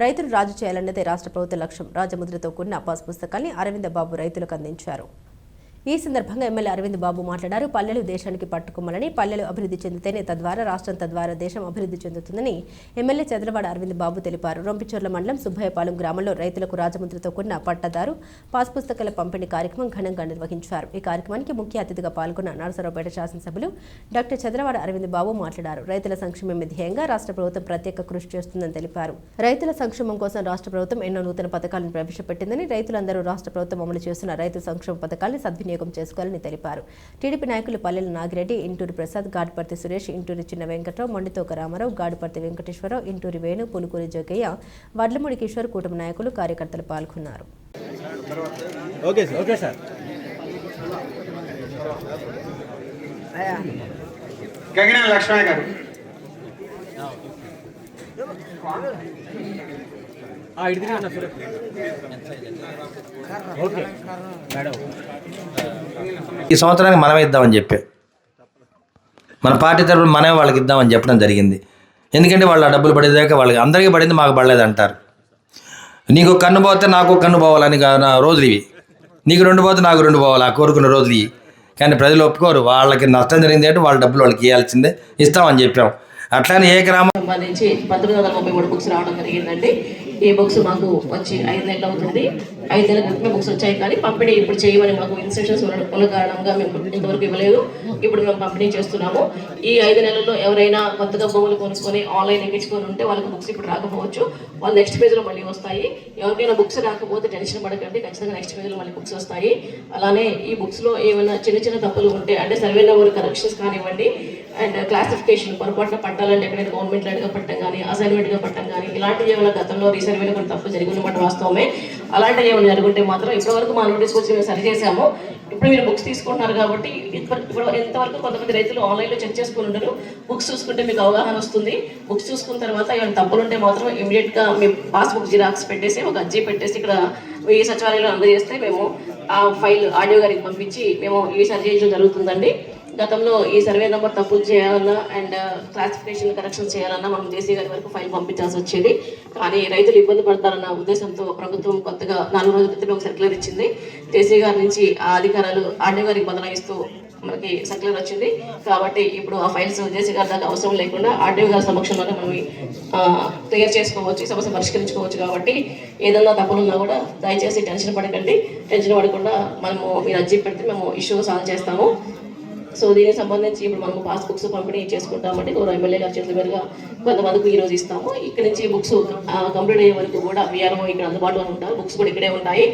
రైతులు రాజు చేయాలన్నదే రాష్ట్ర ప్రభుత్వ లక్ష్యం. రాజముద్రతో కూడిన పాస్ పుస్తకాన్ని అరవింద బాబు రైతులకు అందించారు. ఈ సందర్భంగా ఎమ్మెల్యే అరవింద్ బాబు మాట్లాడారు. పల్లెలు దేశానికి పట్టుకొమ్మలని, పల్లెలు అభివృద్ధి చెందితేనే తద్వారా రాష్ట్రం, తద్వారా దేశం అభివృద్ధి చెందుతుందని ఎమ్మెల్యే చంద్రవాడ అరవింద్ బాబు తెలిపారు. రొంపిచర్ల మండలం సుబ్బయ్యపాలెం గ్రామంలో రైతులకు రాజముద్రతో కూడిన పట్టదారు పాస్ పుస్తకాల పంపిణీ కార్యక్రమం ఘనంగా నిర్వహించారు. ఈ కార్యక్రమానికి ముఖ్య అతిథిగా పాల్గొన్న నరసరావుపేట శాసనసభ్యులు డాక్టర్ చంద్రవాడ అరవింద్ బాబు మాట్లాడారు. రైతుల సంక్షేమం ధ్యేయంగా రాష్ట్ర ప్రభుత్వం ప్రత్యేక కృషి చేస్తుందని తెలిపారు. రైతుల సంక్షేమం కోసం రాష్ట్ర ప్రభుత్వం ఎన్నో నూతన పథకాలను ప్రవేశపెట్టిందని, రైతులందరూ రాష్ట్ర ప్రభుత్వం అమలు చేస్తున్న రైతు సంక్షేమ పథకాలను సద్వినియోగం చేసుకోవాలని తెలిపారు. టీడీపీ నాయకులు పల్లెల నాగిరెడ్డి, ఇంటూరి ప్రసాద్, గాడిపర్తి సురేష్, ఇంటూరి చిన్న వెంకట్రావు, మొండితోక రామారావు, గాడిపర్తి వెంకటేశ్వరరావు, ఇంటూరి వేణు, పునుకూరి జోగయ్య, వడ్లమూడి కిషోర్, కూటమి నాయకులు, కార్యకర్తలు పాల్గొన్నారు. ఈ సంవత్సరానికి మనమే ఇద్దామని చెప్పి మన పార్టీ తరఫున మనమే వాళ్ళకి ఇద్దామని చెప్పడం జరిగింది. ఎందుకంటే వాళ్ళ డబ్బులు పడేదాకా వాళ్ళకి అందరికీ పడింది, మాకు పడలేదు అంటారు. నీకు కన్ను పోతే నాకు కన్ను పోవాలని రోజులు ఇవి, నీకు 2 పోతే నాకు 2 పోవాలి, ఆ కోరుకున్న రోజులు ఇవి. కానీ ప్రజలు ఒప్పుకోరు. వాళ్ళకి నష్టం జరిగింది అంటే వాళ్ళ డబ్బులు వాళ్ళకి ఇవ్వాల్సిందే, ఇస్తామని చెప్పాం. అట్లానే ఏ గ్రామం సంబంధించి 1933 బుక్స్ రావడం జరిగిందండి. ఈ బుక్స్ మాకు వచ్చి 5 నెలలు అవుతుంది. 5 నెలల క్రితమే బుక్స్ వచ్చాయి, కానీ పంపిణీ ఇప్పుడు చేయమని మాకు ఇన్స్ట్రక్షన్స్ ఉన్న కారణంగా మేము ఇంతవరకు ఇవ్వలేదు. ఇప్పుడు మేము పంపిణీ చేస్తున్నాము. ఈ 5 నెలల్లో ఎవరైనా కొత్తగా భూములు కొనుక్కొని ఆన్లైన్ ఎక్కించుకొని ఉంటే వాళ్ళకి బుక్స్ ఇప్పుడు రాకపోవచ్చు, వాళ్ళు నెక్స్ట్ పేజ్లో మళ్ళీ వస్తాయి. ఎవరికైనా బుక్స్ రాకపోతే టెన్షన్ పడకండి, ఖచ్చితంగా నెక్స్ట్ పేజ్లో మళ్ళీ బుక్స్ వస్తాయి. అలానే ఈ బుక్స్లో ఏమైనా చిన్న చిన్న తప్పులు ఉంటే, అంటే సర్వే నెంబర్ కరెక్షన్స్ కానివ్వండి, అండ్ క్లాసిఫికేషన్ పొరపాటున పట్టాలంటే ఎక్కడైనా గవర్నమెంట్ ల్యాండ్గా పట్టడం కానీ, అసైన్మెంట్గా పట్టడం కానీ, ఇలాంటివి ఏమైనా గతంలో రీసర్వేలో కొన్ని తప్పు జరిగి ఉన్నమాట వాస్తవమే. అలాంటివి ఏమైనా జరుగుంటే మాత్రం ఇప్పటివరకు మా నోటీస్ వచ్చి మేము సరి చేసాము. ఇప్పుడు మీరు బుక్స్ తీసుకుంటున్నారు కాబట్టి ఇప్పుడు ఎంతవరకు కొంతమంది రైతులు ఆన్లైన్లో చెక్ చేసుకుని ఉంటారు. బుక్స్ చూసుకుంటే మీకు అవగాహన వస్తుంది. బుక్స్ చూసుకున్న తర్వాత ఏమైనా తప్పులు ఉంటే మాత్రం ఇమీడియట్గా మీ పాస్బుక్ జిరాక్స్ పెట్టేసి ఒక అర్జీ పెట్టేసి ఇక్కడ ఈ సచివాలయంలో అందజేస్తే మేము ఆ ఫైల్ ఆడియో గారికి పంపించి మేము ఈ సరి చేయడం జరుగుతుందండి. గతంలో ఈ సర్వే నెంబర్ తప్పులు చేయాలన్నా అండ్ క్లాసిఫికేషన్ కరెక్షన్ చేయాలన్నా మనం జేసీ గారి వరకు ఫైల్ పంపించాల్సి వచ్చేది. కానీ రైతులు ఇబ్బంది పడతారన్న ఉద్దేశంతో ప్రభుత్వం కొత్తగా 4 రోజుల క్రితమే ఒక సర్క్యులర్ ఇచ్చింది. జేసీ గారి నుంచి ఆ అధికారాలు ఆర్డీఓ గారికి బదలాయిస్తూ మనకి సర్క్యులర్ వచ్చింది. కాబట్టి ఇప్పుడు ఆ ఫైల్స్ జేసీ గారి దాకా అవసరం లేకుండా ఆర్డీఓ గారి సమక్షంలోనే మనం క్లియర్ చేసుకోవచ్చు, సమస్య పరిష్కరించుకోవచ్చు. కాబట్టి ఏదన్నా తప్పులున్నా కూడా దయచేసి టెన్షన్ పడకండి. టెన్షన్ పడకుండా మనము మీరు అర్జీ పెడితే మేము ఇష్యూ సాల్వ్ చేస్తాము. సో దీనికి సంబంధించి ఇప్పుడు మనము పాస్బుక్స్ పంపిణీ చేసుకుంటామంటే గౌరవ ఎమ్మెల్యే గారి చేతుల మీదుగా కొంతమందికి ఈరోజు ఇస్తాము. ఇక్కడ నుంచి బుక్స్ కంప్లీట్ అయ్యే వరకు కూడా వీఆర్ఓ ఇక్కడ అందుబాటులో ఉంటారు. బుక్స్ కూడా ఇక్కడే ఉంటాయి.